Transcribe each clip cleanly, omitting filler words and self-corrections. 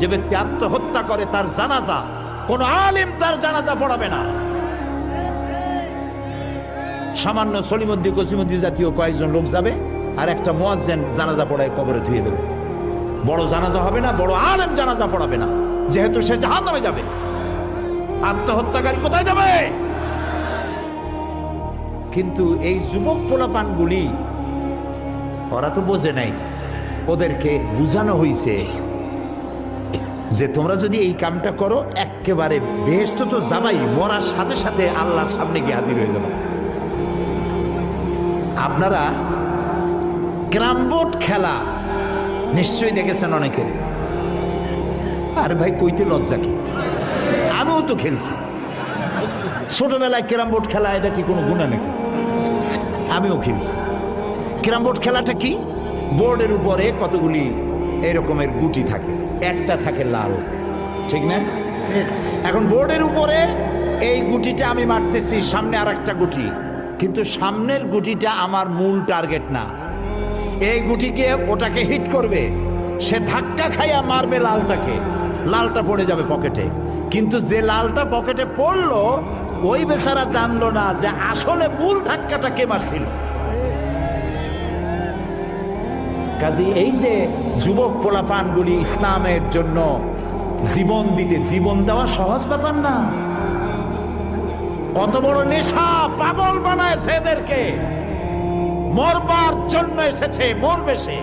যে ব্যক্তি আত্মহত্যা করে তার জানাজা কোন আলেম তার জানাজা পড়াবে না। সামান্য সলিমুদ্দিন কসিমুদ্দিন জাতীয় কয়েকজন লোক যাবে, আর একটা মুয়াজ্জিন জানাজা পড়ায় কবরে ধুয়ে দেবে। বড় জানাজা হবে না, বড় আলেম জানাজা পড়াবে না, যেহেতু সে জাহান্নামে যাবে। আত্মহত্যাকারী কোথায় যাবে? কিন্তু এই যুবক পোলাপানগুলি ওরা তো বোঝে নাই, ওদেরকে বুঝানো হয়েছে যে তোমরা যদি এই কামটা করো একেবারে বেহেশত তো যাবাই, মরার সাথে সাথে আল্লাহর সামনে গিয়ে হাজির হয়ে যাবে। আপনারা ক্যারাম বোর্ড খেলা নিশ্চয়ই দেখেছেন অনেকে। আর ভাই কইতে লজ্জা কি, আমিও তো খেলছি ছোটবেলায় ক্যারাম বোর্ড খেলা। এটা কি কোনো গুনাহ নাকি? আমিও খেলছি। ক্যারাম বোর্ড খেলাটা কি? বোর্ডের উপরে কতগুলি এরকমের গুটি থাকে, একটা থাকে লাল, ঠিক না? এখন বোর্ডের উপরে এই গুটিটা আমি মারতেছি, সামনে আর একটা গুটি, কিন্তু সামনের গুটিটা আমার মূল টার্গেট না। এই গুটিকে ওটাকে হিট করবে, সে ধাক্কা খাইয়া মারবে লালটাকে, লালটা পড়ে যাবে পকেটে। কিন্তু যে লালটা পকেটে পড়লো ওই বেচারা জানলো না যে আসলে মূল ধাক্কাটা কে মারছিল। কাজে এই যে যুবক পোলাপানগুলি ইসলামের জন্য জীবন দিতে, জীবন দেওয়া সহজ ব্যাপার না। কত বড় নেশা, পাগল বানায় এদেরকে, মরবার জন্য এসেছে, মরবে সে।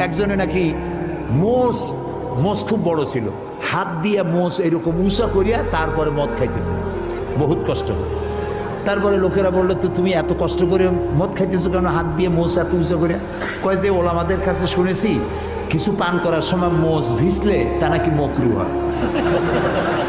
একজনে নাকি মোষ খুব বড় ছিল, হাত দিয়ে মোষ এরকম উঁচা করিয়া তারপরে মদ খাইতেছে বহুত কষ্ট করে। তারপরে লোকেরা বললো, তো তুমি এত কষ্ট করে মদ খাইতেছো কেন, হাত দিয়ে মোষ এত উঁচা করিয়া? কয় যে ওলামাদের কাছে শুনেছি কিছু পান করার সময় মোষ ভিজলে তা নাকি মকরু হয়।